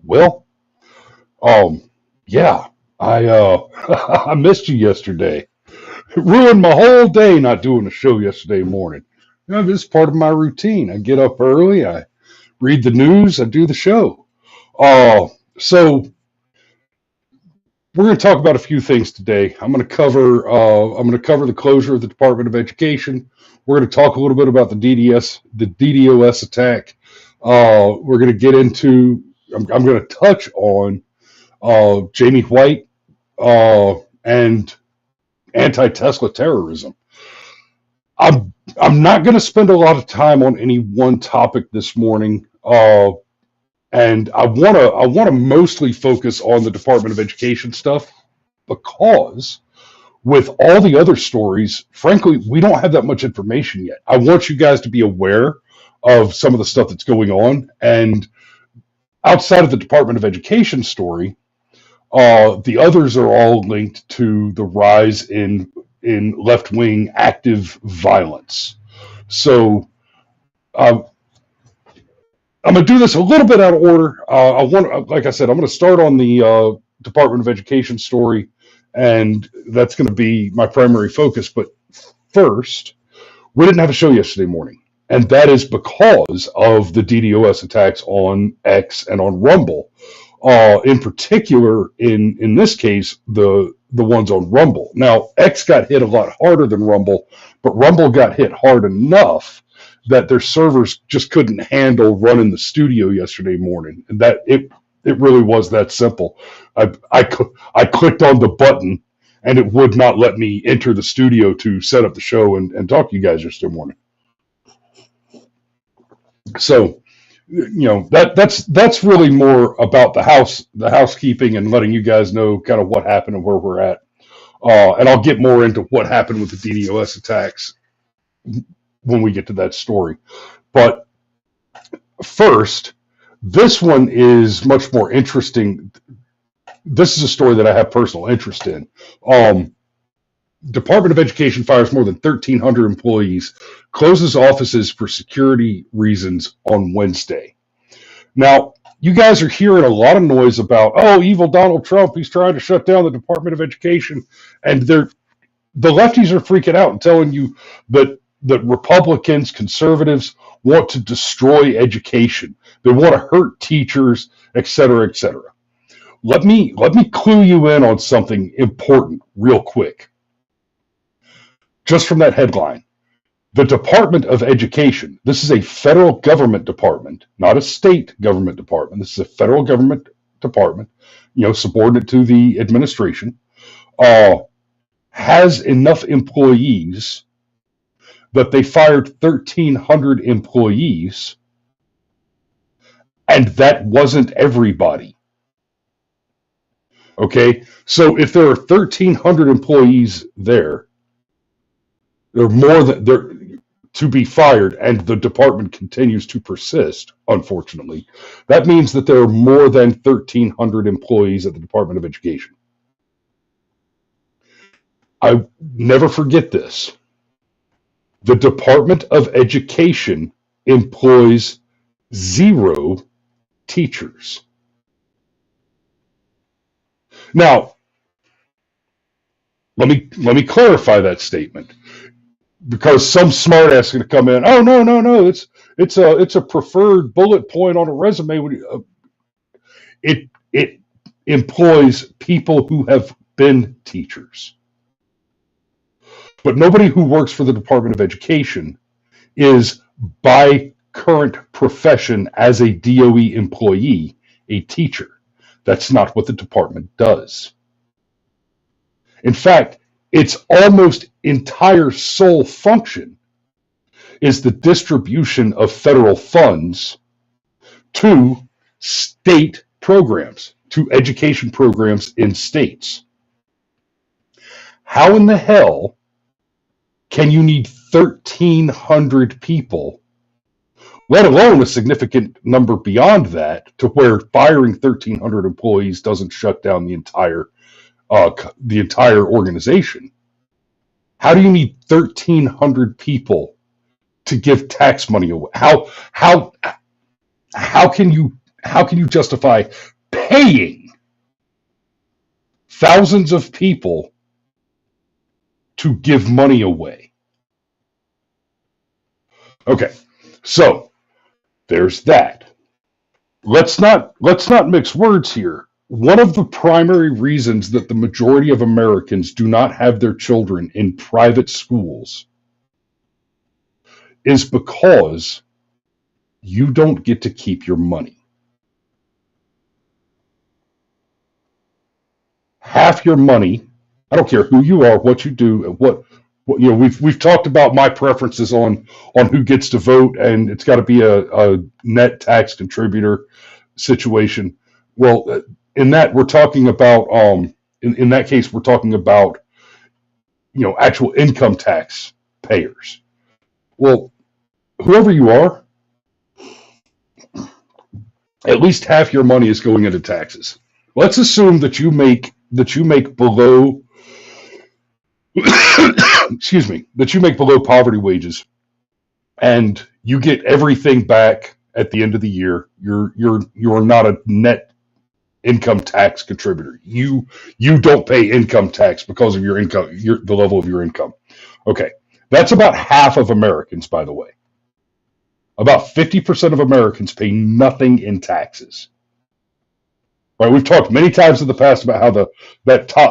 Will, um, yeah, I missed you yesterday. It ruined my whole day not doing a show yesterday morning. This is part of my routine. I get up early, I read the news, I do the show. Uh, so we're going to talk about a few things today. I'm going to cover the closure of the Department of Education. We're going to talk a little bit about the DDoS attack. We're going to get into. I'm going to touch on Jamie White and anti-Tesla terrorism. I'm not going to spend a lot of time on any one topic this morning. And I want to mostly focus on the Department of Education stuff because with all the other stories, frankly, we don't have that much information yet. I want you guys to be aware of some of the stuff that's going on. And outside of the Department of Education story, the others are all linked to the rise in left-wing active violence. So I'm going to do this a little bit out of order. Like I said, I'm going to start on the Department of Education story, and that's going to be my primary focus. But first, we didn't have a show yesterday morning, and that is because of the DDoS attacks on X and on Rumble. In particular, in this case, the ones on Rumble. Now, X got hit a lot harder than Rumble, but Rumble got hit hard enough that their servers just couldn't handle running the studio yesterday morning, and that it really was that simple. I clicked on the button, and it would not let me enter the studio to set up the show and talk to you guys yesterday morning. So, that's really more about the housekeeping and letting you guys know kind of what happened and where we're at. And I'll get more into what happened with the DDoS attacks when we get to that story. But first, this one is much more interesting. This is a story that I have personal interest in. Department of Education fires more than 1,300 employees, closes offices for security reasons on Wednesday. Now, you guys are hearing a lot of noise about, evil Donald Trump, he's trying to shut down the Department of Education. And the lefties are freaking out and telling you that Republicans, conservatives want to destroy education. They want to hurt teachers, et cetera, et cetera. Let me clue you in on something important real quick. Just from that headline, the Department of Education, this is a federal government department, not a state government department. This is a federal government department, subordinate to the administration, has enough employees that they fired 1,300 employees, and that wasn't everybody. Okay, so if there are 1,300 employees there are more than there to be fired, and the department continues to persist, unfortunately, that means that there are more than 1,300 employees at the Department of Education. I never forget this. The Department of Education employs 0 teachers. Now, let me clarify that statement, because some smartass is going to come in. Oh, no, it's a preferred bullet point on a resume. It employs people who have been teachers. But nobody who works for the Department of Education is, by current profession as a DOE employee, a teacher. That's not what the department does. In fact, its almost entire sole function is the distribution of federal funds to state programs, to education programs in states. How in the hell can you need 1,300 people, let alone a significant number beyond that, to where firing 1,300 employees doesn't shut down the entire organization? How do you need 1,300 people to give tax money away? How can you how can you justify paying thousands of people to give money away? Okay, so there's that. Let's not mix words here. One of the primary reasons that the majority of Americans do not have their children in private schools is because you don't get to keep your money. Half your money, I don't care who you are, what you do, what we've talked about my preferences on who gets to vote, and it's got to be a net tax contributor situation. Well, in that we're talking about in that case we're talking about actual income tax payers. Well, whoever you are, at least half your money is going into taxes. Let's assume that you make below excuse me, that you make below poverty wages and you get everything back at the end of the year. You're not a net income tax contributor. You don't pay income tax because of your income, the level of your income. Okay. That's about half of Americans, by the way. About 50% of Americans pay nothing in taxes. Right? We've talked many times in the past about how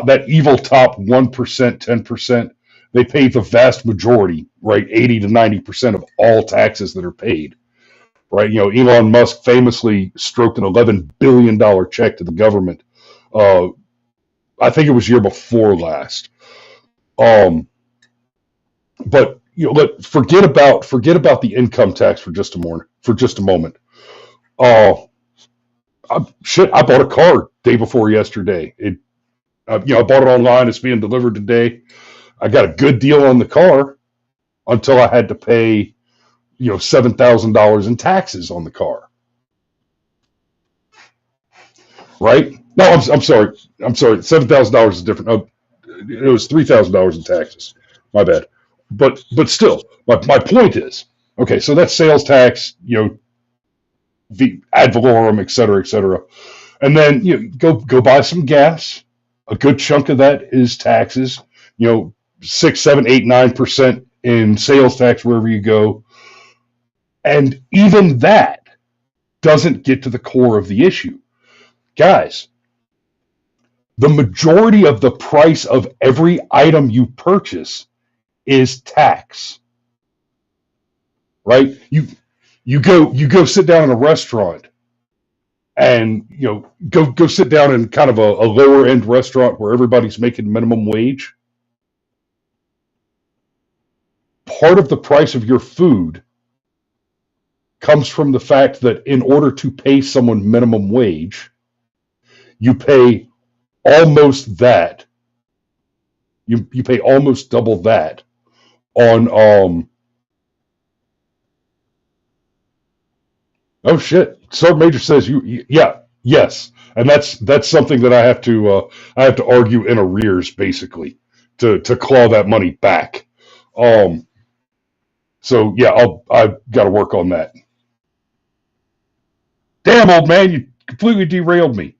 that evil top 1%, 10%, they pay the vast majority, right? 80 to 90% of all taxes that are paid. Right? Elon Musk famously stroked an $11 billion check to the government. I think it was year before last. But forget about the income tax for just a moment. I bought a car day before yesterday. I bought it online. It's being delivered today. I got a good deal on the car until I had to pay, $7,000 in taxes on the car. Right? No, I'm sorry. $7,000 is different. It was $3,000 in taxes. My bad. But still, my point is, okay, so that's sales tax, the ad valorem, et cetera, and then go buy some gas. A good chunk of that is taxes. 6, 7, 8, 9% in sales tax wherever you go, and even that doesn't get to the core of the issue, guys. The majority of the price of every item you purchase is tax, right? You go sit down in a restaurant, and go sit down in kind of a lower end restaurant where everybody's making minimum wage. Part of the price of your food comes from the fact that in order to pay someone minimum wage, you pay almost that. You pay almost double that on oh shit! Sergeant Major says yes, and that's something that I have to argue in arrears, basically, to claw that money back. So yeah, I've got to work on that. Damn, old man, you completely derailed me.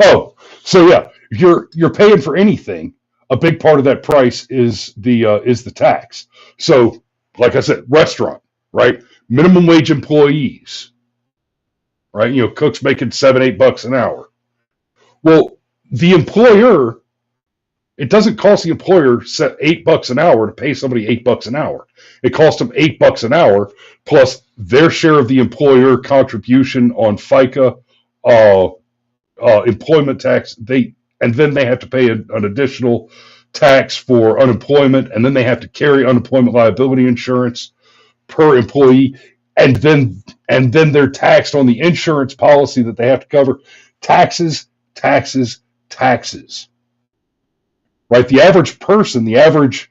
Oh, so yeah, if you're paying for anything, a big part of that price is the tax. So, like I said, restaurant, right? Minimum wage employees, right? Cooks making $7-8 an hour. Well, the employer, it doesn't cost the employer $8 an hour to pay somebody $8 an hour. It costs them $8 an hour plus their share of the employer contribution on FICA, employment tax. And then they have to pay an additional tax for unemployment, and then they have to carry unemployment liability insurance per employee, and then they're taxed on the insurance policy that they have to cover. Taxes. Right? The average person, the average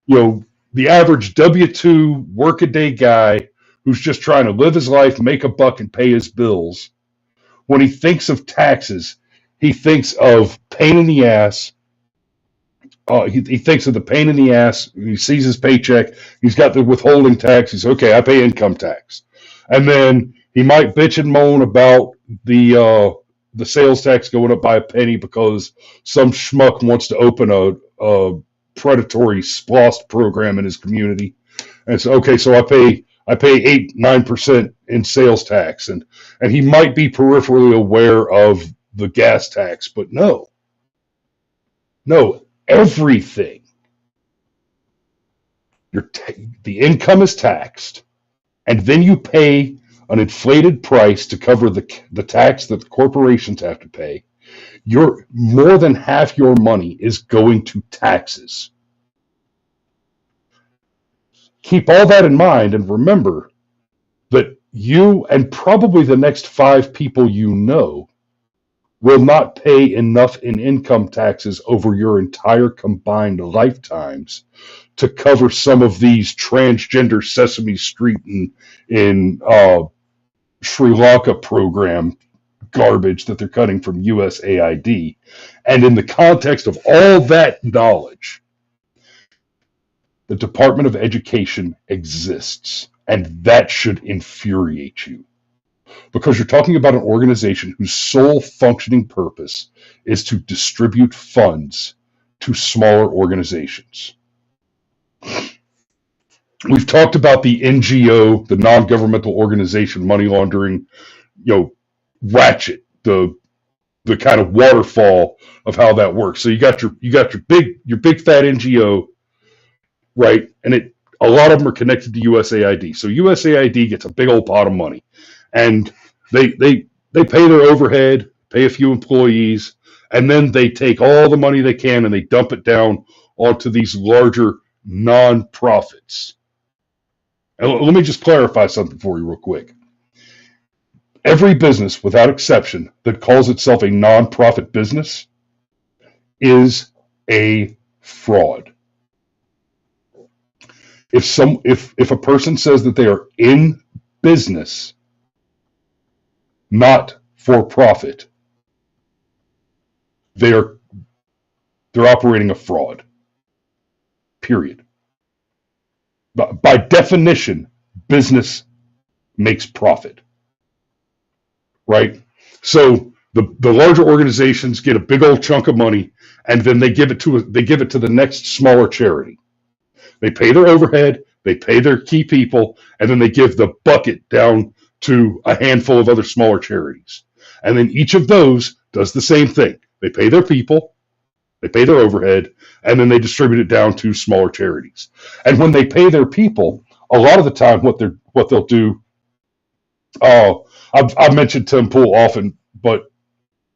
W-2 workaday guy who's just trying to live his life, make a buck, and pay his bills, when he thinks of taxes, he thinks of pain in the ass. He thinks of the pain in the ass. He sees his paycheck. He's got the withholding tax. He's okay. I pay income tax. And then he might bitch and moan about the sales tax going up by a penny because some schmuck wants to open a predatory SPLOST program in his community. And so, okay, so I pay 8-9% in sales tax, and he might be peripherally aware of the gas tax, but no, everything. The income is taxed, and then you pay an inflated price to cover the tax that the corporations have to pay. More than half your money is going to taxes. Keep all that in mind, and remember that you and probably the next 5 people you know will not pay enough in income taxes over your entire combined lifetimes to cover some of these transgender Sesame Street in Sri Lanka program garbage that they're cutting from USAID. And in the context of all that knowledge, the Department of Education exists, and that should infuriate you. Because you're talking about an organization whose sole functioning purpose is to distribute funds to smaller organizations. We've talked about the NGO, the non-governmental organization money laundering, ratchet, the kind of waterfall of how that works. So you got your big fat NGO, right? And a lot of them are connected to USAID. So USAID gets a big old pot of money, and they pay their overhead, pay a few employees, and then they take all the money they can and they dump it down onto these larger non-profits. And let me just clarify something for you real quick. Every business, without exception, that calls itself a non-profit business is a fraud. If a person says that they are in business, not for profit, they're operating a fraud. Period. By definition, business makes profit, right? So the larger organizations get a big old chunk of money, and then they give it to the next smaller charity. They pay their overhead, they pay their key people, and then they give the bucket down to a handful of other smaller charities. And then each of those does the same thing. They pay their people, they pay their overhead, and then they distribute it down to smaller charities. And when they pay their people, a lot of the time what they'll do, I've mentioned Tim Pool often, but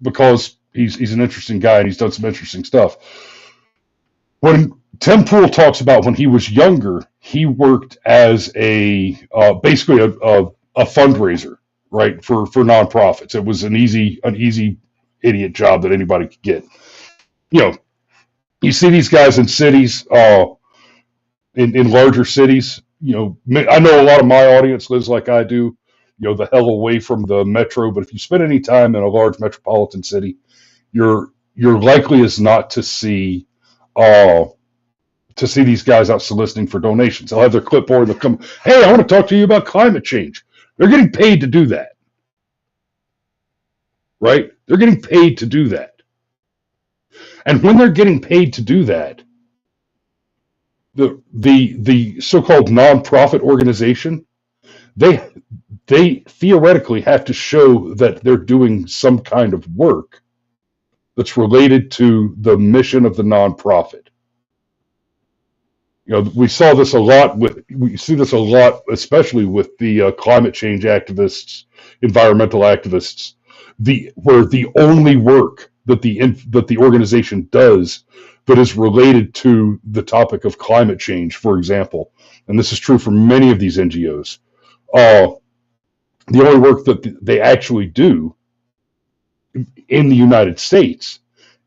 because he's an interesting guy and he's done some interesting stuff. When Tim Pool talks about when he was younger, he worked as basically a fundraiser, right, for nonprofits. It was an easy idiot job that anybody could get. You see these guys in cities, in larger cities. I know a lot of my audience lives like I do, the hell away from the metro. But if you spend any time in a large metropolitan city, you're likely as not to see these guys out soliciting for donations. They'll have their clipboard and they'll come, hey, I want to talk to you about climate change. They're getting paid to do that, right? They're getting paid to do that. And when they're getting paid to do that, the so-called nonprofit organization, they theoretically have to show that they're doing some kind of work that's related to the mission of the nonprofit. We see this a lot, especially with the climate change activists, environmental activists, where the only work that the organization does that is related to the topic of climate change, for example, and this is true for many of these NGOs, the only work that they actually do in the United States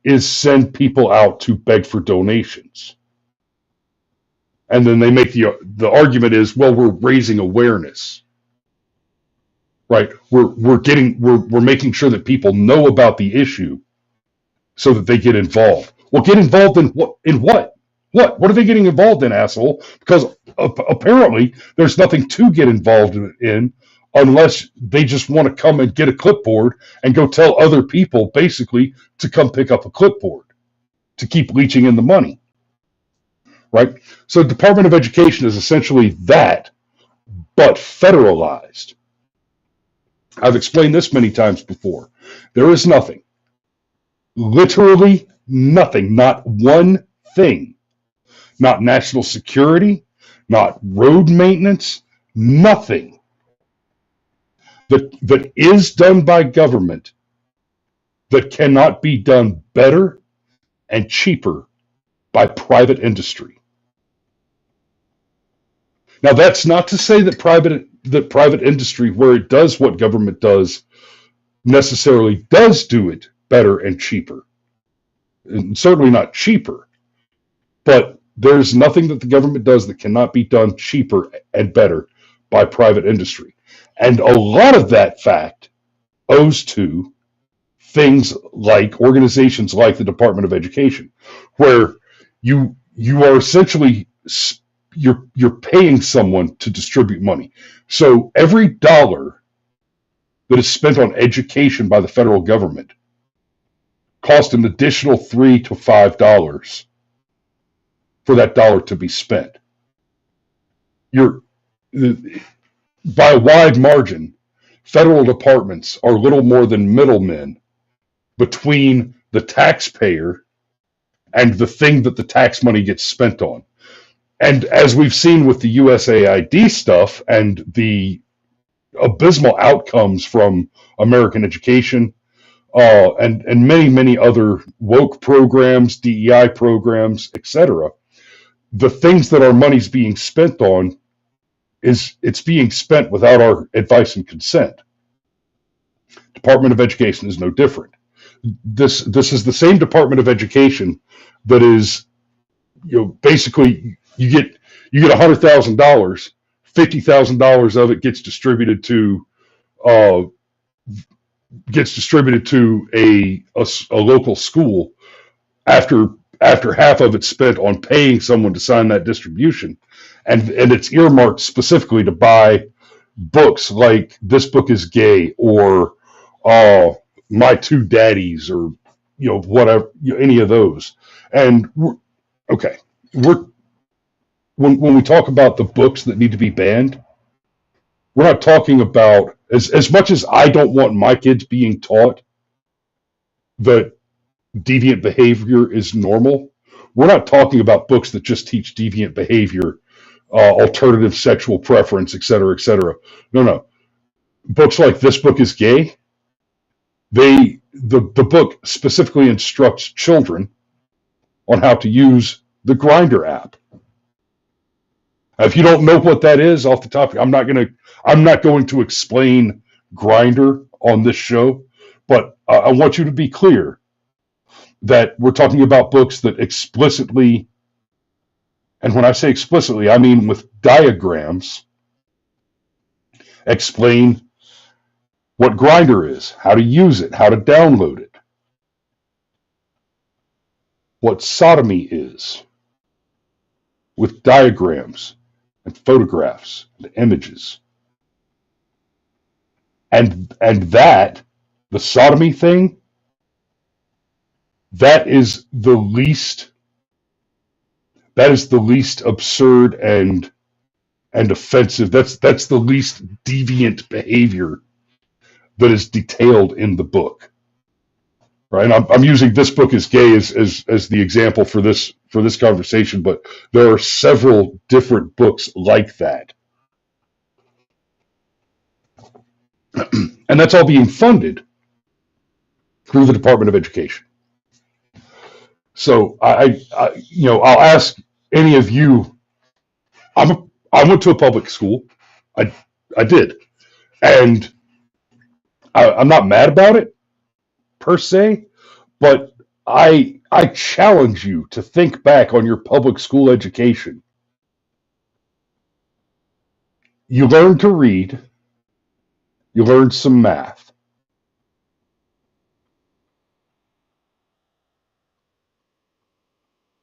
is send people out to beg for donations. And then they make the argument is, well, we're raising awareness, right? We're making sure that people know about the issue so that they get involved. Well, get involved in what? What are they getting involved in, asshole? Because apparently there's nothing to get involved in unless they just want to come and get a clipboard and go tell other people basically to come pick up a clipboard to keep leeching in the money, right? So Department of Education is essentially that, but federalized. I've explained this many times before. There is nothing, literally nothing, not one thing, not national security, not road maintenance, nothing that is done by government that cannot be done better and cheaper by private industry. Now, that's not to say that private industry, where it does what government does, necessarily does do it better and cheaper. And certainly not cheaper, but there's nothing that the government does that cannot be done cheaper and better by private industry. And a lot of that fact owes to things like organizations like the Department of Education, where you are essentially you're paying someone to distribute money. So every dollar that is spent on education by the federal government costs an additional $3 to $5 for that dollar to be spent. You're by a wide margin, federal departments are little more than middlemen between the taxpayer and the thing that the tax money gets spent on. And as we've seen with the USAID stuff and the abysmal outcomes from American education, and many other woke programs, DEI programs, etc., the things that our money's being spent on it's being spent without our advice and consent. Department of Education is no different. This is the same Department of Education that is, basically you get $100,000, $50,000 of it gets distributed to a local school after half of it's spent on paying someone to sign that distribution, and it's earmarked specifically to buy books like This Book is Gay or My Two Daddies or whatever, any of those. And we're when we talk about the books that need to be banned, we're not talking about, as much as I don't want my kids being taught that deviant behavior is normal. We're not talking about books that just teach deviant behavior, alternative sexual preference, et cetera, et cetera. No. Books like This Book is Gay, the book specifically instructs children on how to use the Grindr app. If you don't know what that is off the top, I'm not going to explain Grindr on this show, but I want you to be clear that we're talking about books that explicitly, and when I say explicitly, I mean with diagrams, explain what Grindr is, how to use it, how to download it, what sodomy is, with diagrams and photographs and images. And that, the sodomy thing, that is the least absurd and offensive. That's the least deviant behavior that is detailed in the book. Right? And I'm using This Book is Gay as the example for this conversation, but there are several different books like that. And that's all being funded through the Department of Education. So I'll ask any of you. I went to a public school. I did, and I'm not mad about it per se, but I challenge you to think back on your public school education. You learned to read. You learned some math.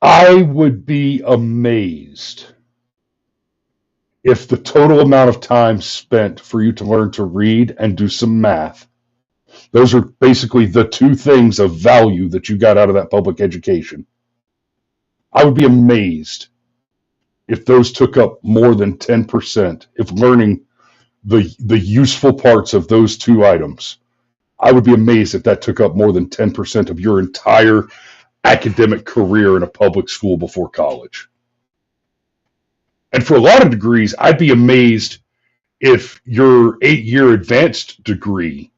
I would be amazed if the total amount of time spent for you to learn to read and do some math, those are basically the two things of value that you got out of that public education, I would be amazed if those took up more than 10%, if learning the useful parts of those two items, I would be amazed if that took up more than 10% of your entire academic career in a public school before college. And for a lot of degrees, I'd be amazed if your 8-year advanced degree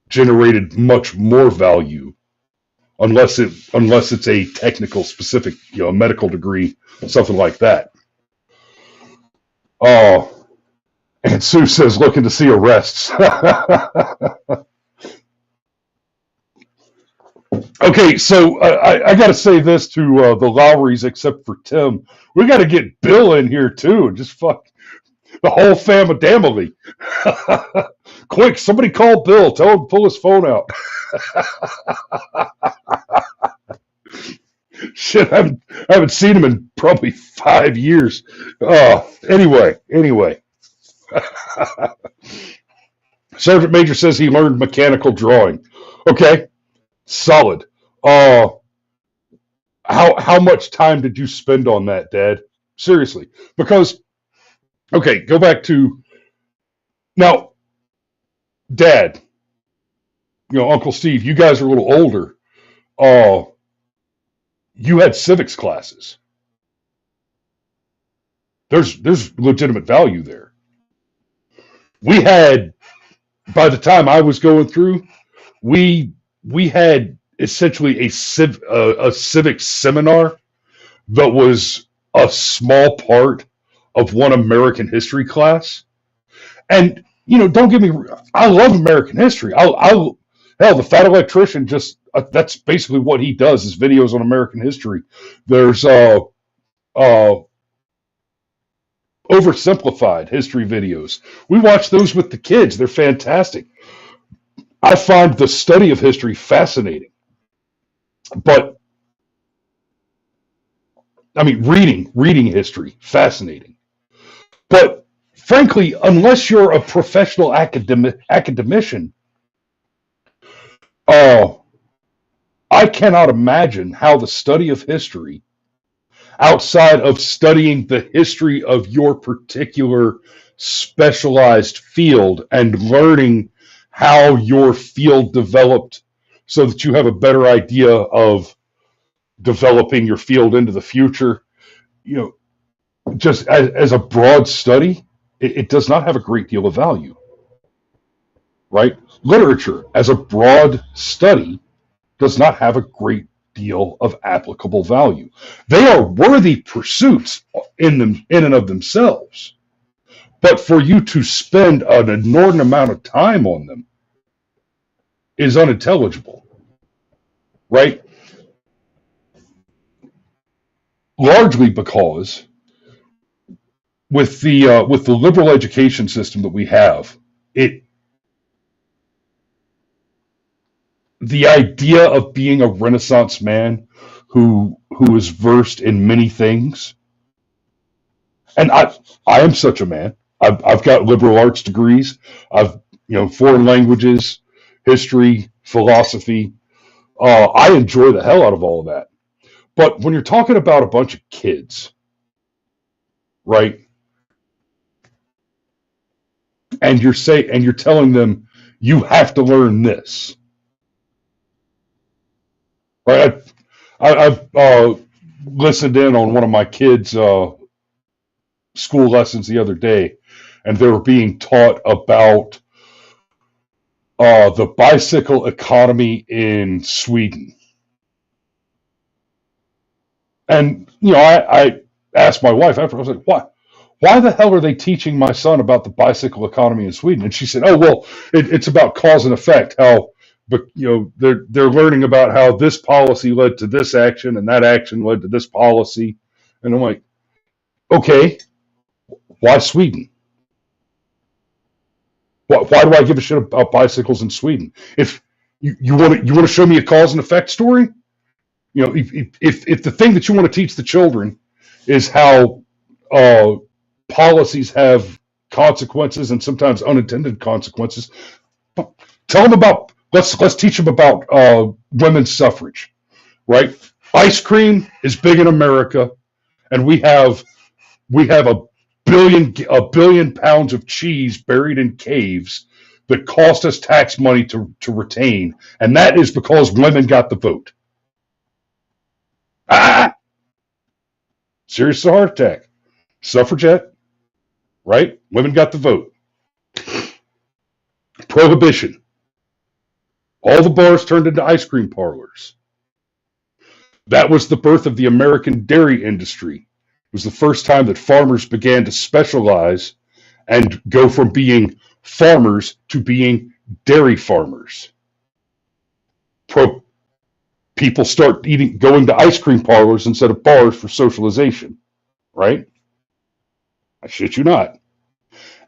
generated much more value, unless it's a technical specific, medical degree, something like that. Oh, and Sue says, looking to see arrests. Okay, so I got to say this to the Lowrys, except for Tim. We got to get Bill in here too, and just fuck the whole family. Quick, somebody call Bill. Tell him to pull his phone out. Shit, I haven't seen him in probably 5 years. Anyway. Sergeant Major says he learned mechanical drawing. Okay, solid. How much time did you spend on that, Dad? Seriously, because okay, go back to now, Dad. Uncle Steve, you guys are a little older. You had civics classes. There's legitimate value there. We had, by the time I was going through, we had essentially a civics seminar that was a small part of one American history class. And don't get me, I love American history. Hell, the fat electrician just that's basically what he does, is videos on American history. There's oversimplified history videos. We watch those with the kids. They're fantastic. I find the study of history fascinating. But I mean, reading history, fascinating. But frankly, unless you're a professional academician, I cannot imagine how the study of history, outside of studying the history of your particular specialized field and learning how your field developed so that you have a better idea of developing your field into the future, just as a broad study, it does not have a great deal of value, right? Literature, as a broad study, does not have a great deal of applicable value. They are worthy pursuits in and of themselves, but for you to spend an inordinate amount of time on them is unintelligible, right? Largely because with the liberal education system that we have, the idea of being a Renaissance man who is versed in many things, and I am such a man. I've got liberal arts degrees. I've foreign languages, history, philosophy. I enjoy the hell out of all of that. But when you're talking about a bunch of kids, right, and you're telling them you have to learn this, right? I've listened in on one of my kids' school lessons the other day, and they were being taught about the bicycle economy in Sweden. And I asked my wife after, I was like, why the hell are they teaching my son about the bicycle economy in Sweden? And she said, oh, well, it's about cause and effect. But they're learning about how this policy led to this action and that action led to this policy. And I'm like, okay, why Sweden? Why do I give a shit about bicycles in Sweden? If you want to show me a cause and effect story, if the thing that you want to teach the children is how policies have consequences and sometimes unintended consequences. Tell them about, let's teach them about women's suffrage, right? Ice cream is big in America, and we have a billion pounds of cheese buried in caves that cost us tax money to retain, and that is because women got the vote. Serious heart attack. Suffragette, right? Women got the vote. Prohibition. All the bars turned into ice cream parlors. That was the birth of the American dairy industry. It was the first time that farmers began to specialize and go from being farmers to being dairy farmers. People start going to ice cream parlors instead of bars for socialization, right? I shit you not.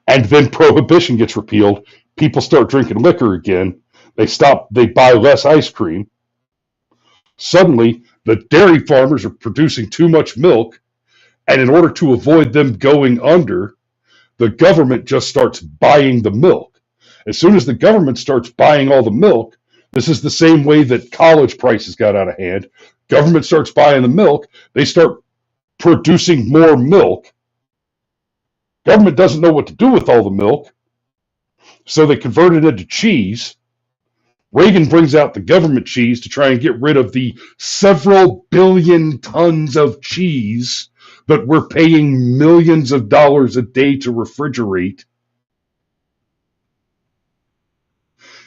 And then prohibition gets repealed. People start drinking liquor again. They buy less ice cream. Suddenly, the dairy farmers are producing too much milk, and in order to avoid them going under, the government just starts buying the milk. As soon as the government starts buying all the milk, this is the same way that college prices got out of hand. Government starts buying the milk, they start producing more milk. Government doesn't know what to do with all the milk, so they convert it into cheese. Reagan brings out the government cheese to try and get rid of the several billion tons of cheese that we're paying millions of dollars a day to refrigerate.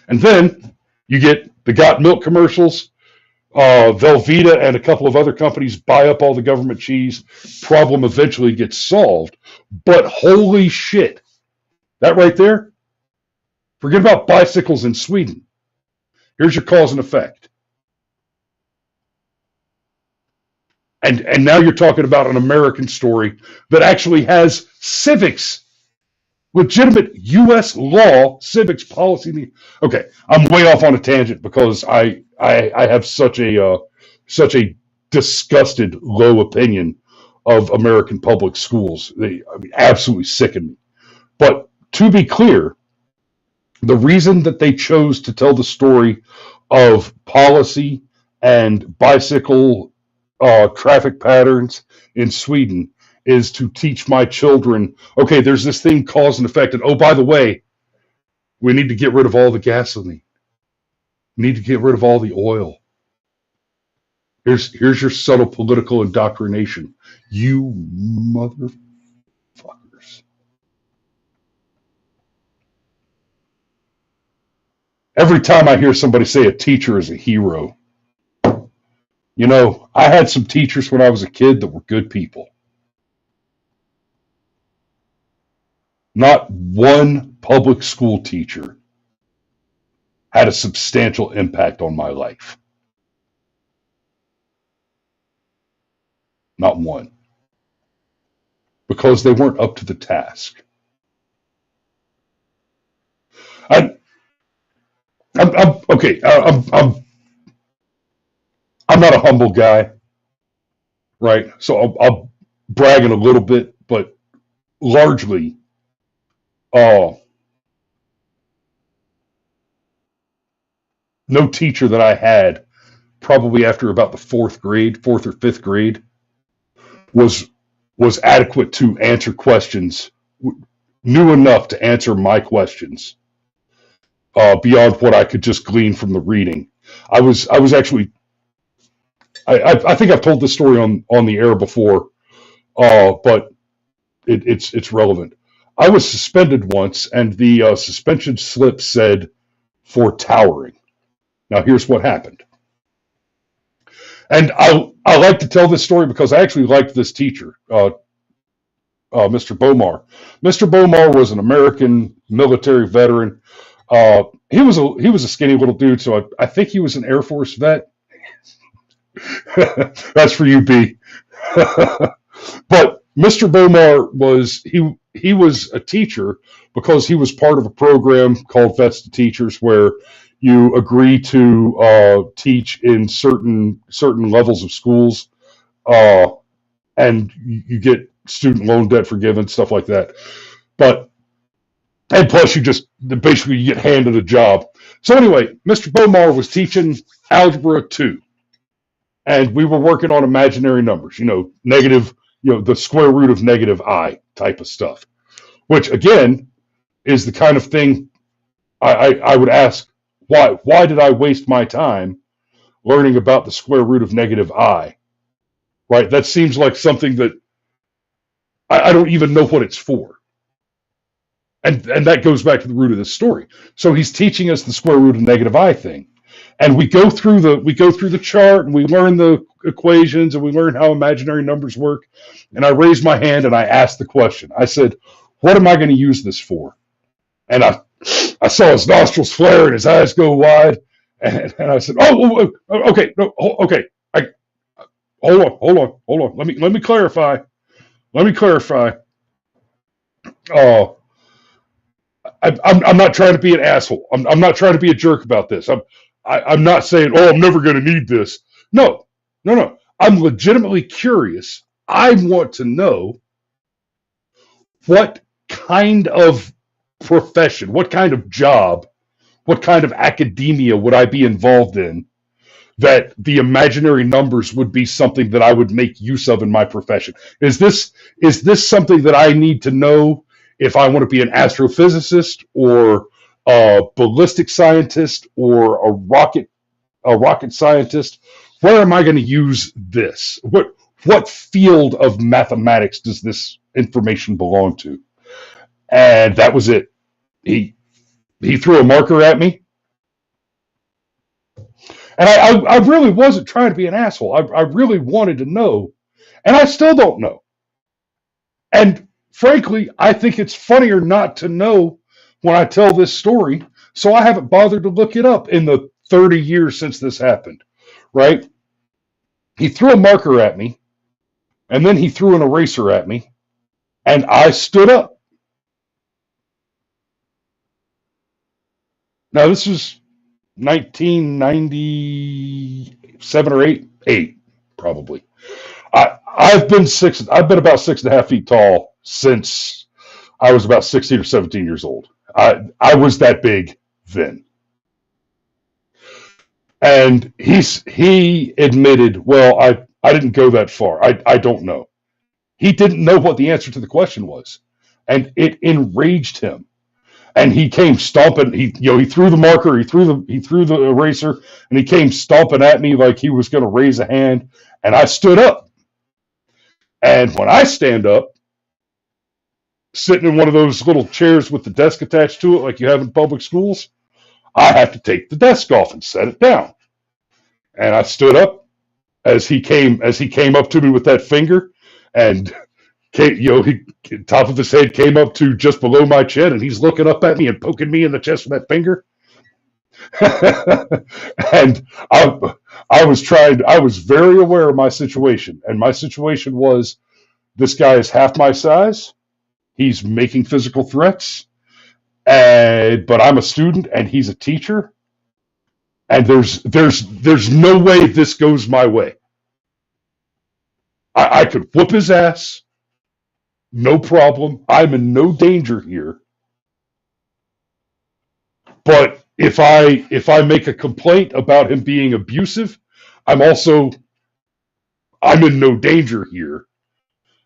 And then you get the Got Milk commercials. Velveeta and a couple of other companies buy up all the government cheese. Problem eventually gets solved. But holy shit, that right there, forget about bicycles in Sweden. Here's your cause and effect. And now you're talking about an American story that actually has civics, legitimate U.S. law, civics policy. Okay, I'm way off on a tangent because I have such a disgusted low opinion of American public schools. They absolutely sicken me. But to be clear, the reason that they chose to tell the story of policy and bicycle traffic patterns in Sweden is to teach my children, okay, there's this thing cause and effect, and oh, by the way, we need to get rid of all the gasoline. We need to get rid of all the oil. Here's your subtle political indoctrination. You motherfuckers. Every time I hear somebody say a teacher is a hero, you know, I had some teachers when I was a kid that were good people. Not one public school teacher had a substantial impact on my life. Not one. Because they weren't up to the task. Okay. I'm not a humble guy, right? So I'll bragging a little bit, but largely, no teacher that I had, probably after about the fourth or fifth grade, was adequate to answer questions, knew enough to answer my questions beyond what I could just glean from the reading. I was actually. I think I've told this story on the air before, but it's relevant. I was suspended once, and the suspension slip said for towering. Now here's what happened, and I like to tell this story because I actually liked this teacher, Mr. Bomar. Mr. Bomar was an American military veteran. He was a skinny little dude, so I think he was an Air Force vet. That's for you, B. But Mr. Bomar he was a teacher because he was part of a program called Vets to Teachers, where you agree to teach in certain levels of schools, and you get student loan debt forgiven, stuff like that. But and plus, you just basically you get handed a job. So anyway, Mr. Bomar was teaching Algebra 2, and we were working on imaginary numbers. Negative. The square root of negative I type of stuff, which again is the kind of thing I would ask. Why did I waste my time learning about the square root of negative I? Right? That seems like something that I don't even know what it's for. And that goes back to the root of this story. So he's teaching us the square root of negative I thing. And we go through the chart and we learn the equations and we learn how imaginary numbers work. And I raised my hand and I asked the question. I said, what am I going to use this for? And I saw his nostrils flare and his eyes go wide. And I said, okay, no, okay. Hold on. Let me clarify. I'm not trying to be an asshole. I'm not trying to be a jerk about this. I'm not saying, I'm never going to need this. No. I'm legitimately curious. I want to know what kind of profession, what kind of job, what kind of academia would I be involved in that the imaginary numbers would be something that I would make use of in my profession. Is this something that I need to know if I want to be an astrophysicist or a ballistic scientist or a rocket scientist? Where am I going to use this? What field of mathematics does this information belong to? And that was it. He threw a marker at me. And I really wasn't trying to be an asshole. I really wanted to know. And I still don't know. And frankly, I think it's funnier not to know when I tell this story. So I haven't bothered to look it up in the 30 years since this happened. Right? He threw a marker at me. And then he threw an eraser at me. And I stood up. Now, this was 1997 or 8 probably. I've been about 6.5 feet tall since I was about 16 or 17 years old. I was that big then. And he admitted, well, I didn't go that far. I don't know. He didn't know what the answer to the question was. And it enraged him. And he came stomping. He threw the marker. He threw the eraser, and he came stomping at me like he was going to raise a hand. And I stood up. And when I stand up, sitting in one of those little chairs with the desk attached to it, like you have in public schools, I have to take the desk off and set it down. And I stood up as he came up to me with that finger, and top of his head came up to just below my chin, and he's looking up at me and poking me in the chest with that finger. And I was very aware of my situation, and my situation was, this guy is half my size. He's making physical threats, but I'm a student and he's a teacher, and there's no way this goes my way. I could whoop his ass. No problem. I'm in no danger here. But if I make a complaint about him being abusive, I'm in no danger here.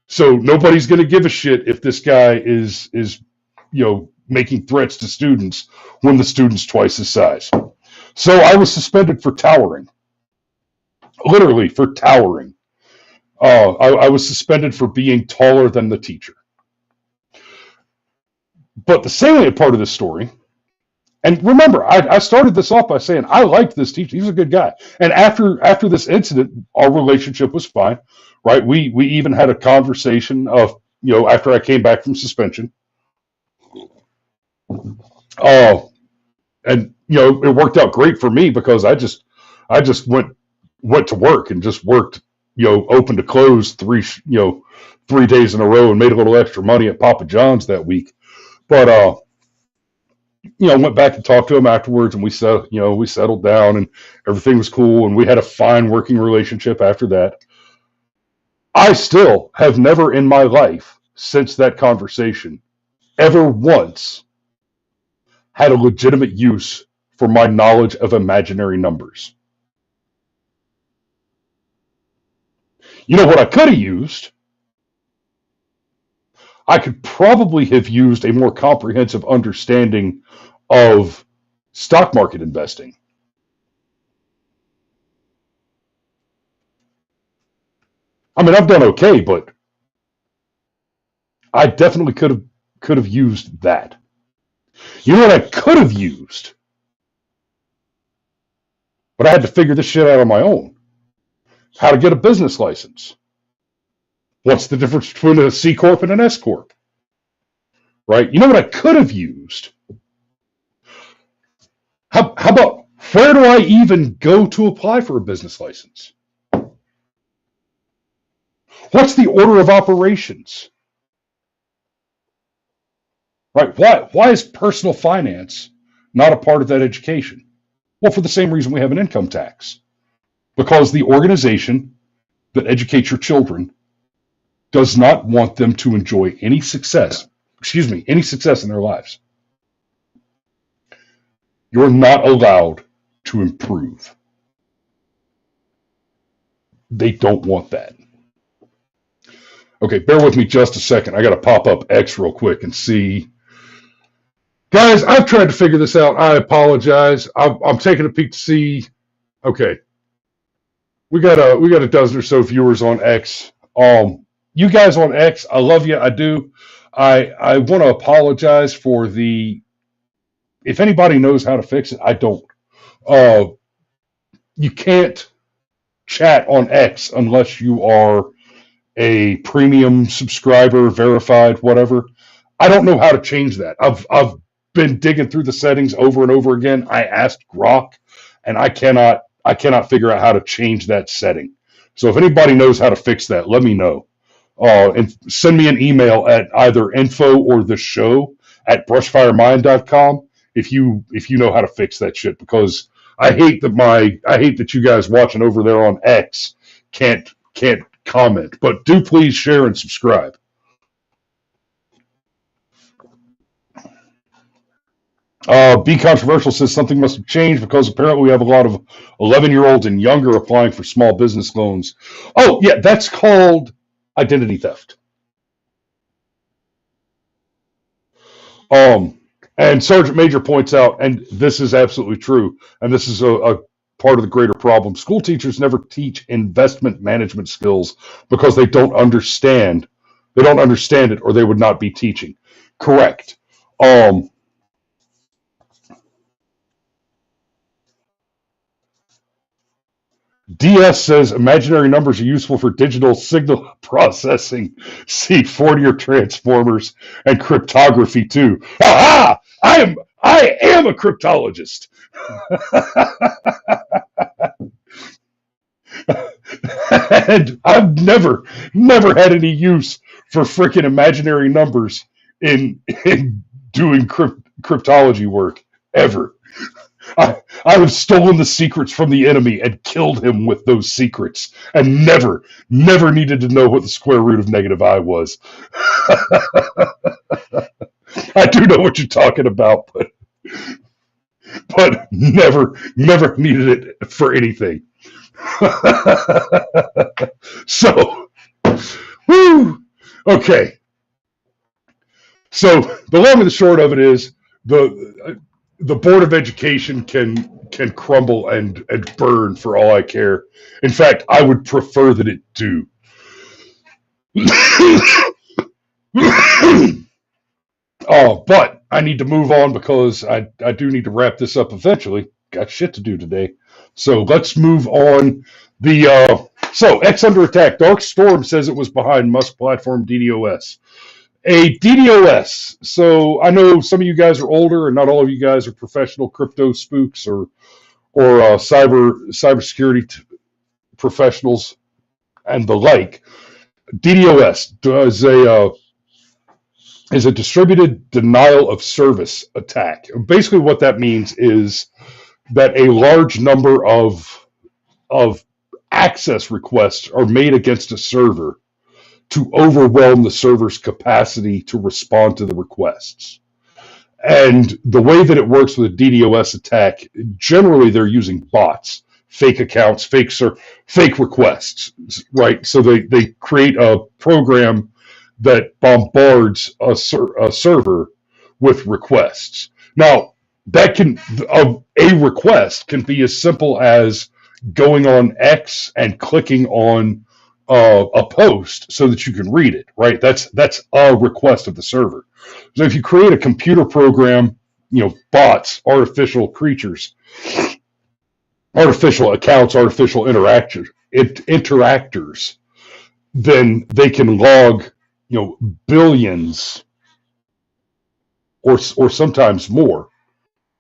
So nobody's going to give a shit if this guy is making threats to students when the student's twice his size. So I was suspended for towering. Literally for towering. I was suspended for being taller than the teacher. But the salient part of this story, and remember, I started this off by saying I liked this teacher. He was a good guy. And after this incident, our relationship was fine, right? We even had a conversation of, after I came back from suspension. And it worked out great for me because I just went to work and just worked, open to close 3 days in a row and made a little extra money at Papa John's that week. But went back and talked to him afterwards, and we settled down, and everything was cool, and we had a fine working relationship after that. I still have never in my life since that conversation ever once had a legitimate use for my knowledge of imaginary numbers. You know what I could have used? I could probably have used a more comprehensive understanding of stock market investing. I mean, I've done okay, but I definitely could have used that. You know what I could have used, but I had to figure this shit out on my own. How to get a business license. What's the difference between a C corp and an S corp? Right? You know what I could have used? How about where do I even go to apply for a business license? What's the order of operations? Right? Why is personal finance not a part of that education? Well, for the same reason we have an income tax. Because the organization that educates your children does not want them to enjoy any success in their lives. You're not allowed to improve. They don't want that. Okay, bear with me just a second. I got to pop up X real quick and see. Guys, I've tried to figure this out. I apologize. I'm taking a peek to see. Okay, we got a dozen or so viewers on X. You guys on X, I love you. I do. I want to apologize for the. If anybody knows how to fix it, I don't. You can't chat on X unless you are a premium subscriber, verified, whatever. I don't know how to change that. I've been digging through the settings over and over again. I asked Grok, and I cannot figure out how to change that setting. So if anybody knows how to fix that, let me know. And send me an email at either info or the show at brushfiremind.com if you know how to fix that shit, because I hate that you guys watching over there on X can't comment, but do please share and subscribe. Be Controversial says something must have changed because apparently we have a lot of 11-year-olds and younger applying for small business loans. Oh, yeah, that's called identity theft. And Sergeant Major points out, and this is absolutely true, and this is a part of the greater problem. School teachers never teach investment management skills because they don't understand it, or they would not be teaching. Correct. DS says imaginary numbers are useful for digital signal processing. See Fourier transformers and cryptography too. Aha! I am a cryptologist. And I've never had any use for freaking imaginary numbers in doing cryptology work ever. I have stolen the secrets from the enemy and killed him with those secrets, and never needed to know what the square root of -I was. I do know what you're talking about, but never needed it for anything. So, whoo, okay. So the long and the short of it is the Board of Education can crumble and burn for all I care. In fact, I would prefer that it do. But I need to move on because I do need to wrap this up eventually. Got shit to do today. So let's move on. So X under attack. Dark Storm says it was behind Musk platform DDoS. A DDoS. So I know some of you guys are older, and not all of you guys are professional crypto spooks or cybersecurity professionals and the like. DDoS is a distributed denial of service attack. Basically, what that means is that a large number of access requests are made against a server, to overwhelm the server's capacity to respond to the requests. And the way that it works with a DDoS attack, generally they're using bots, fake accounts, fake requests, right? So they create a program that bombards a server with requests. Now, that can a request can be as simple as going on X and clicking on a post so that you can read it, right? That's a request of the server. So if you create a computer program, bots, artificial creatures, artificial accounts, artificial interactors, then they can log, billions or sometimes more.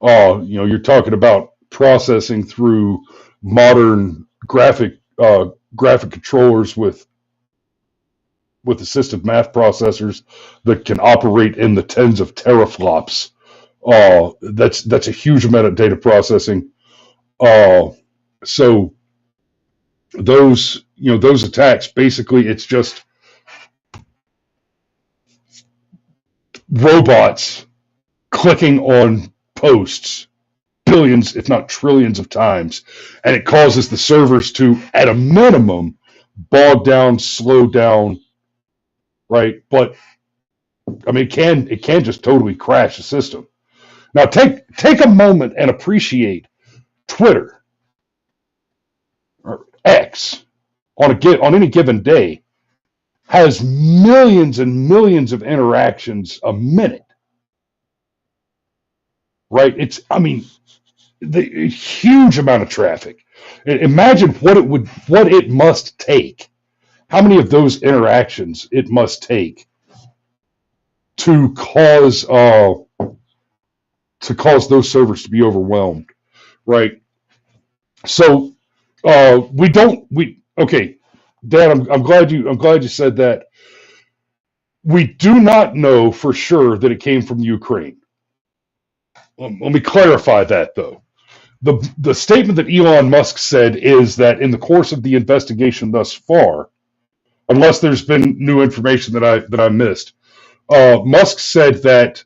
You're talking about processing through modern graphic controllers with assistive math processors that can operate in the tens of teraflops. That's a huge amount of data processing. So those attacks, basically, it's just robots clicking on posts billions, if not trillions of times, and it causes the servers to, at a minimum, bog down, slow down, right? But I mean, it can just totally crash the system. Now, take a moment and appreciate Twitter or X on any given day has millions and millions of interactions a minute, right? The huge amount of traffic. Imagine what it must take, how many of those interactions it must take to cause those servers to be overwhelmed, right? So okay, Dan, I'm glad you said that. We do not know for sure that it came from Ukraine. Let me clarify that, though. The statement that Elon Musk said is that in the course of the investigation thus far, unless there's been new information that I missed, Musk said that.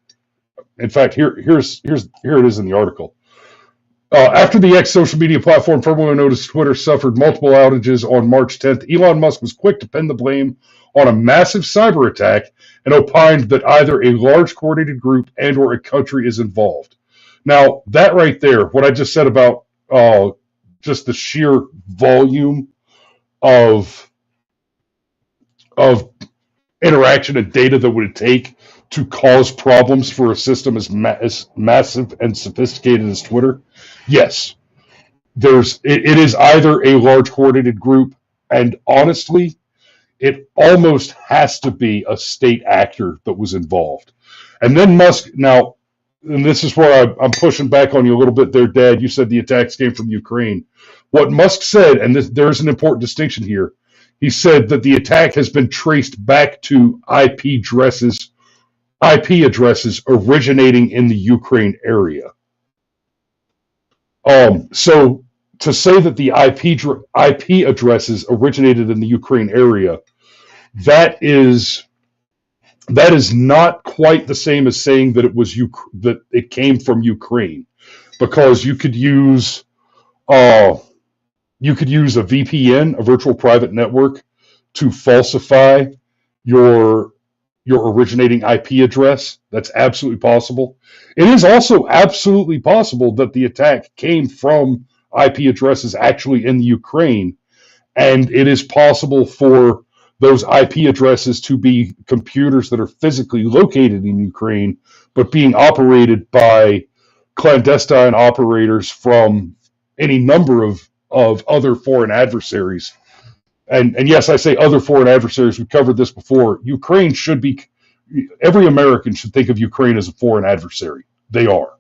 In fact, here it is in the article. After the X social media platform, formerly known as Twitter, suffered multiple outages on March 10th, Elon Musk was quick to pin the blame on a massive cyber attack and opined that either a large coordinated group and or a country is involved. Now, that right there, what I just said about just the sheer volume of interaction and data that would take to cause problems for a system as massive and sophisticated as Twitter, yes, it is either a large coordinated group, and honestly, it almost has to be a state actor that was involved. And then Musk, now, and this is where I'm pushing back on you a little bit there, Dad. You said the attacks came from Ukraine. What Musk said, and there's an important distinction here, he said that the attack has been traced back to IP addresses originating in the Ukraine area. So to say that the IP addresses originated in the Ukraine area, that is not quite the same as saying that that it came from Ukraine, because you could use a VPN, a virtual private network, to falsify your originating IP address. That's absolutely possible. It is also absolutely possible that the attack came from IP addresses actually in the Ukraine, and it is possible for those IP addresses to be computers that are physically located in Ukraine, but being operated by clandestine operators from any number of other foreign adversaries. And yes, I say other foreign adversaries. We've covered this before. Ukraine should be, every American should think of Ukraine as a foreign adversary. They are,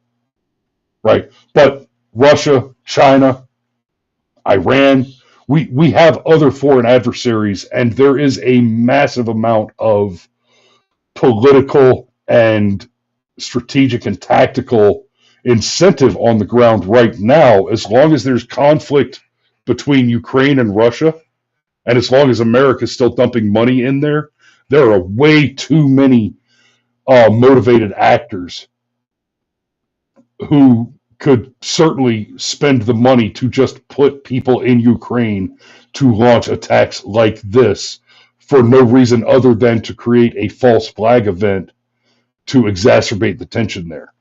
right? But Russia, China, Iran, we have other foreign adversaries, and there is a massive amount of political and strategic and tactical incentive on the ground right now, as long as there's conflict between Ukraine and Russia, and as long as America is still dumping money in there, There are way too many motivated actors who could certainly spend the money to just put people in Ukraine to launch attacks like this for no reason other than to create a false flag event to exacerbate the tension there.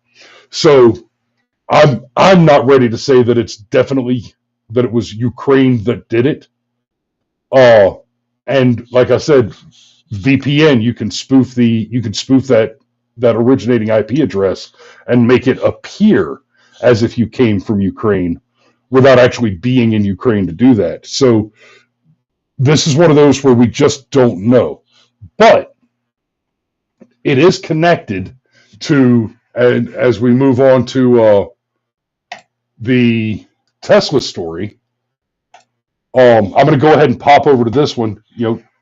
So I'm not ready to say that it's definitely that it was Ukraine that did it. And like I said, VPN, you can spoof that originating IP address and make it appear as if you came from Ukraine without actually being in Ukraine to do that. So this is one of those where we just don't know. But it is connected to, and as we move on to the Tesla story, I'm going to go ahead and pop over to this one,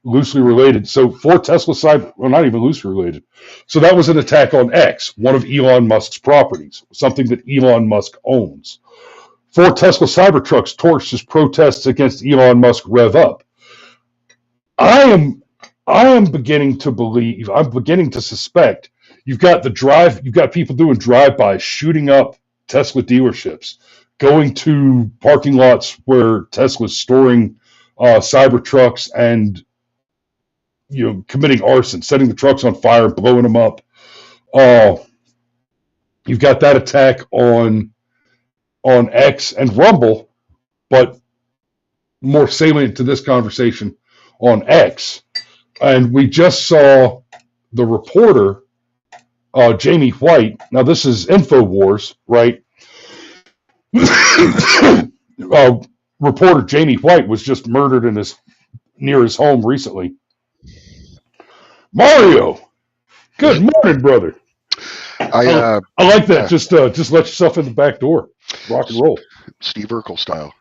loosely related. So for Tesla not even loosely related. So that was an attack on X, one of Elon Musk's properties, something that Elon Musk owns. 4 Tesla Cybertrucks torched as protests against Elon Musk rev up. I am beginning to suspect you've got people doing drive-bys, shooting up Tesla dealerships, going to parking lots where Tesla's storing Cybertrucks and committing arson, setting the trucks on fire, blowing them up. You've got that attack on X and Rumble, but more salient to this conversation on X. And we just saw the reporter, Jamie White. Now, this is InfoWars, right? Reporter Jamie White was just murdered near his home recently. Mario, good morning, brother. I like that. Just let yourself in the back door. Rock and roll. Steve Urkel style.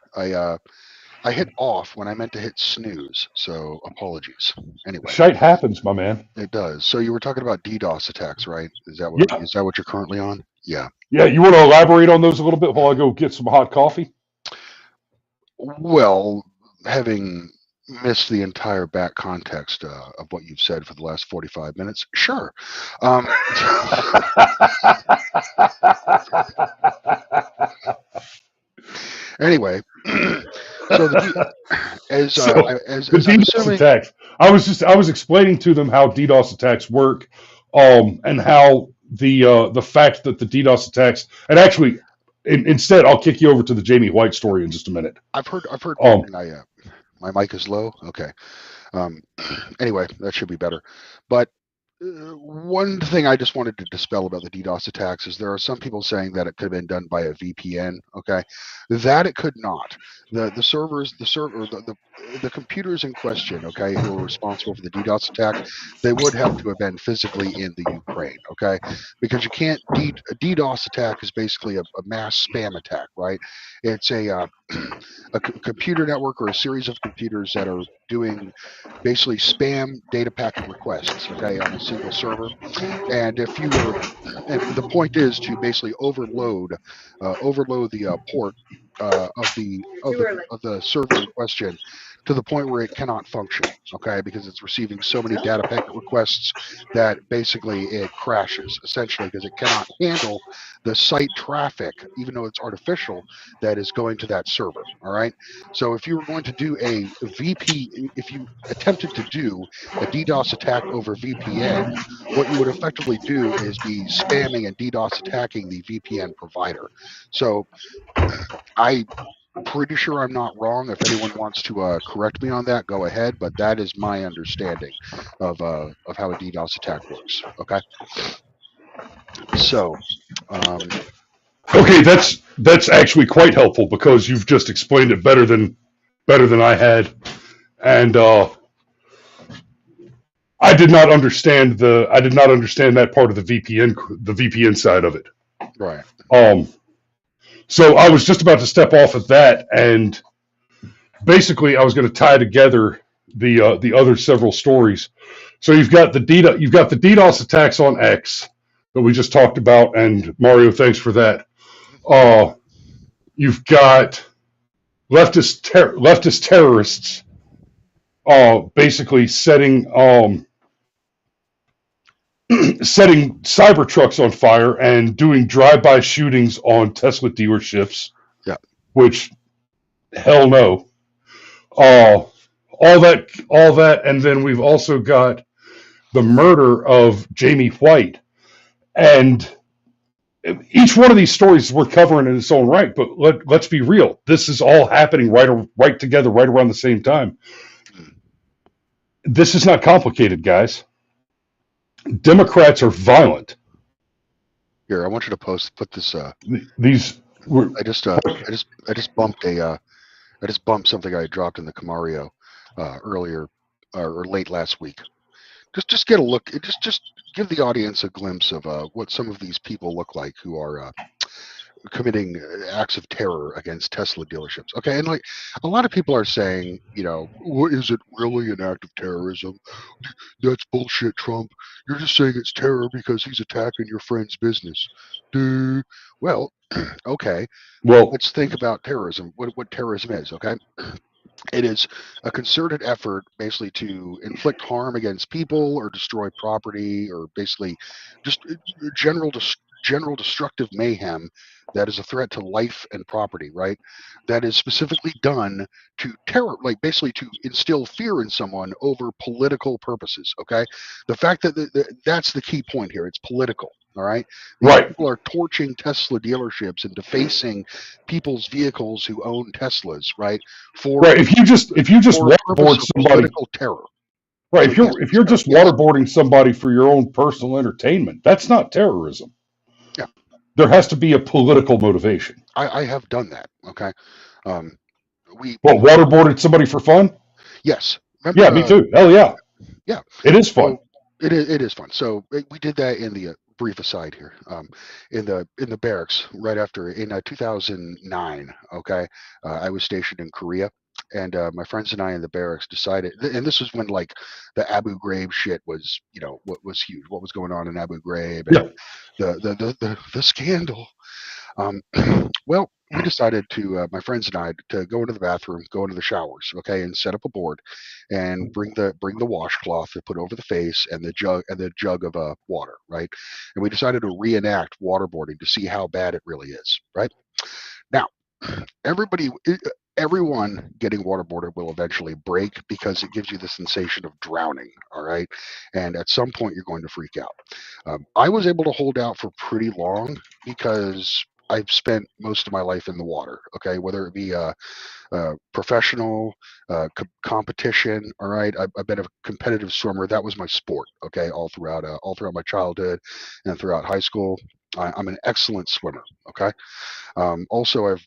I hit off when I meant to hit snooze, so apologies. Anyway, shite happens, my man. It does. So you were talking about DDoS attacks, right? Is that what you're currently on? Yeah. Yeah. You want to elaborate on those a little bit while I go get some hot coffee? Well, having missed the entire back context of what you've said for the last 45 minutes, sure. Anyway, so as I'm assuming, attacks. I was explaining to them how DDoS attacks work, and how the fact that the DDoS attacks, and actually, instead, I'll kick you over to the Jamie White story in just a minute. I've heard. My mic is low. Okay. Anyway, that should be better. But one thing I just wanted to dispel about the DDoS attacks is there are some people saying that it could have been done by a VPN. Okay, that it could not. The computers in question, okay, who are responsible for the DDoS attack, they would have to have been physically in the Ukraine, okay, because you can't. A DDoS attack is basically a mass spam attack, right? It's a computer network or a series of computers that are doing basically spam data packet requests, okay, on a single server. And if you were, and the point is to basically overload the port of the server in question to the point where it cannot function, okay, because it's receiving so many data packet requests that basically it crashes, essentially, because it cannot handle the site traffic, even though it's artificial, that is going to that server, all right? So if you were going to do if you attempted to do a DDoS attack over VPN, what you would effectively do is be spamming and DDoS attacking the VPN provider. So I'm pretty sure I'm not wrong. If anyone wants to correct me on that, go ahead. But that is my understanding of how a DDoS attack works. Okay. So. Okay, that's actually quite helpful because you've just explained it better than I had, and I did not understand that part of the VPN side of it. Right. So I was just about to step off of that, and basically I was going to tie together the other several stories. So you've got the DDoS attacks on X that we just talked about, and Mario, thanks for that. You've got leftist terrorists basically setting setting Cybertrucks on fire and doing drive-by shootings on Tesla dealerships, Yeah. which hell no. Uh, all that, and then we've also got the murder of Jamie White, and each one of these stories we're covering in its own right. But let's be real, this is all happening right together, right around the same time. This is not complicated, guys. Democrats are violent. Here, I want you to put this. These were I just bumped I just bumped something I dropped in the Camario earlier or late last week. Just get a look. Just give the audience a glimpse of what some of these people look like who are committing acts of terror against Tesla dealerships. Okay, and like a lot of people are saying, what is it really an act of terrorism? That's bullshit, Trump. You're just saying it's terror because he's attacking your friend's business. Dude. Well, okay. well, Let's think about terrorism. What terrorism is, okay? It is a concerted effort basically to inflict harm against people or destroy property or basically just general destructive mayhem that is a threat to life and property, right? That is specifically done to terror, like basically to instill fear in someone over political purposes, okay? The fact that that's the key point here, it's political. All right. These right, people are torching Tesla dealerships and defacing people's vehicles who own Teslas, right? For right. If you just for a purpose waterboard of somebody, political terror. right? So yes, If you're just yes, waterboarding somebody for your own personal entertainment, that's not terrorism. yeah, There has to be a political motivation. I have done that. Okay, um, we Well, waterboarded somebody for fun? yes, Yeah, remember me too. Hell yeah, yeah. it is fun. So it is fun. So we did that in the brief aside here, in the barracks right after in 2009. Okay, I was stationed in Korea, and my friends and I in the barracks decided, and this was when like the Abu Ghraib shit was, what was huge, what was going on in Abu Ghraib, and Yeah, the scandal. Um, well, we decided to, my friends and I, to go into the bathroom, go into the showers, okay, and set up a board, and bring the washcloth to put over the face and the jug of water, right? And we decided to reenact waterboarding to see how bad it really is, right? Now, everybody. Everyone getting waterboarded will eventually break because it gives you the sensation of drowning, all right? And at some point, you're going to freak out. I was able to hold out for pretty long because I've spent most of my life in the water. Okay, whether it be professional competition. All right, I've been a competitive swimmer. That was my sport. Okay, all throughout my childhood and throughout high school. I'm an excellent swimmer. Okay. Also, I've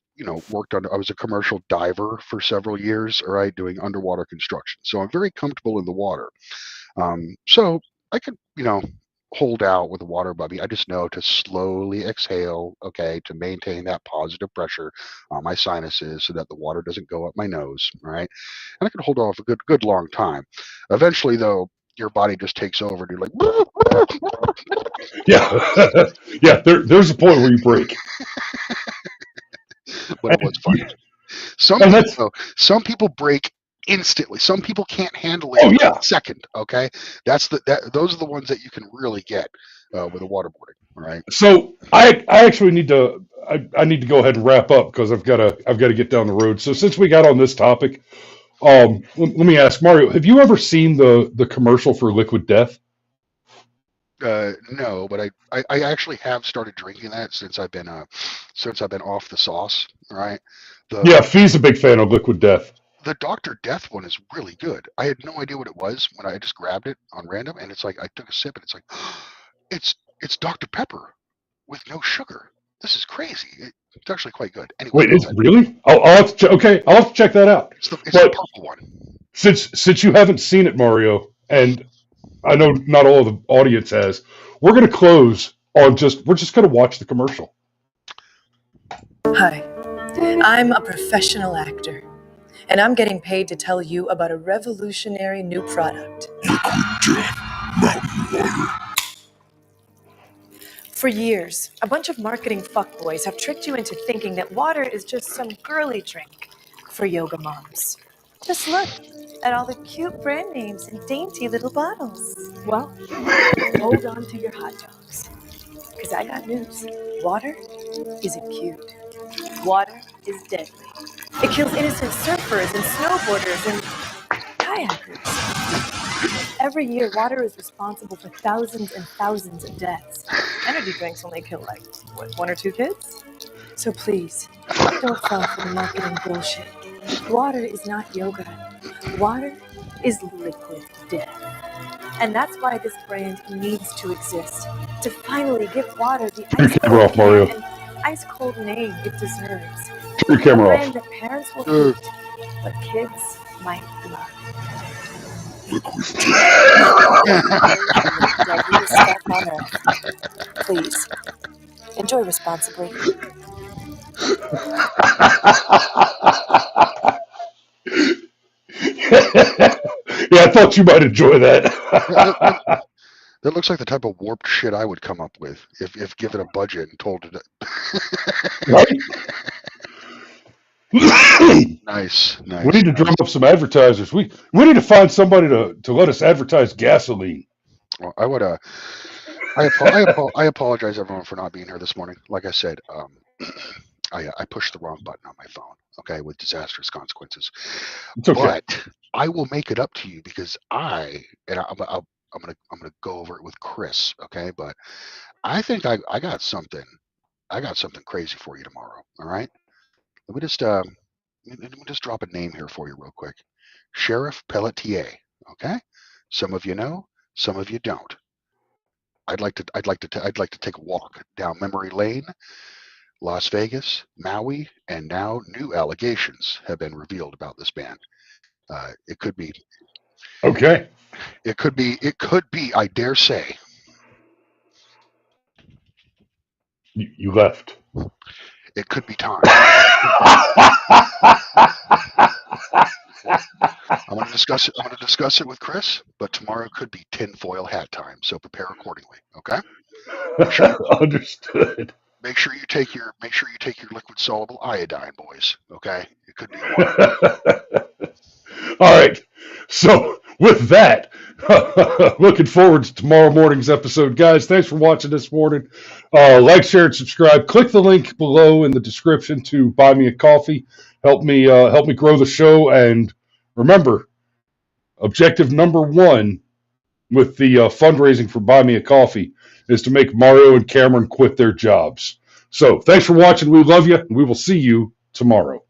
worked on. I was a commercial diver for several years. All right, doing underwater construction. So I'm very comfortable in the water. So I could, hold out with a water bubby. I just know to slowly exhale, okay, to maintain that positive pressure on my sinuses so that the water doesn't go up my nose, right? And I could hold off a good long time. Eventually, though, your body just takes over and you're like, yeah, yeah. There's a point where you break, but it was and, fun. and that's Some people break instantly. Some people can't handle it oh for a yeah. second. Okay, those are the ones that you can really get with a waterboarding. All right. So I actually need to I need to go ahead and wrap up because I've got to get down the road. So since we got on this topic, let me ask Mario: have you ever seen the commercial for Liquid Death? No, but I actually have started drinking that since I've been off the sauce. All right. The Yeah, Fee's a big fan of Liquid Death. the Dr. Death one is really good. I had no idea what it was when I just grabbed it on random, and it's like I took a sip, and it's like, it's Dr. Pepper with no sugar. This is crazy. It's actually quite good. Anyway, Wait, go it's ahead. really? I'll have to okay. I'll have to check that out. It's the But purple one. since you haven't seen it, Mario, and I know not all of the audience has, we're going to close on we're just going to watch the commercial. Hi, I'm a professional actor, and I'm getting paid to tell you about a revolutionary new product. For years, a bunch of marketing fuckboys have tricked you into thinking that water is just some girly drink for yoga moms. Just look at all the cute brand names and dainty little bottles. Well, hold on to your hot dogs, because I got news. Water isn't cute. Water is deadly. It kills innocent surfers and snowboarders and kayakers. Every year, water is responsible for thousands and thousands of deaths. Energy drinks only kill, like, what, 1 or 2 kids? So please, don't fall for the marketing bullshit. Water is not yoga. Water is liquid death. And that's why this brand needs to exist. To finally give water the Turn your camera off, Mario. and ice-cold name it deserves. Turn your camera A off. brand that parents will hate, but kids might love. Deadliest stuff on earth. Please, enjoy responsibly. Yeah, I thought you might enjoy that. That looks like the type of warped shit I would come up with if given a budget and told to. Right? Nice. We need to drum up some advertisers. We need to find somebody to let us advertise gasoline. Well, I would. I apologize everyone for not being here this morning. Like I said, I pushed the wrong button on my phone. Okay, with disastrous consequences. It's okay. But I will make it up to you because I'm gonna go over it with Chris. Okay, but I think I got something. I got something crazy for you tomorrow. All right. Let me just drop a name here for you real quick. Sheriff Pelletier. Okay. Some of you know, some of you don't. I'd like to take a walk down memory lane. Las Vegas, Maui, and now new allegations have been revealed about this band. It could be. Okay. It could be. I dare say. You left. It could be time. I'm going to discuss it with Chris, but tomorrow could be tinfoil hat time. So prepare accordingly. Okay. Understood. Make sure you take your liquid soluble iodine, boys. Okay. It could be a while. All right. So with that, looking forward to tomorrow morning's episode, guys. Thanks for watching this morning. Like, share, and subscribe. Click the link below in the description to buy me a coffee. Help me grow the show. And remember, objective number 1 with the fundraising for Buy Me a Coffee is to make Mario and Cameron quit their jobs. So thanks for watching. We love you, and we will see you tomorrow.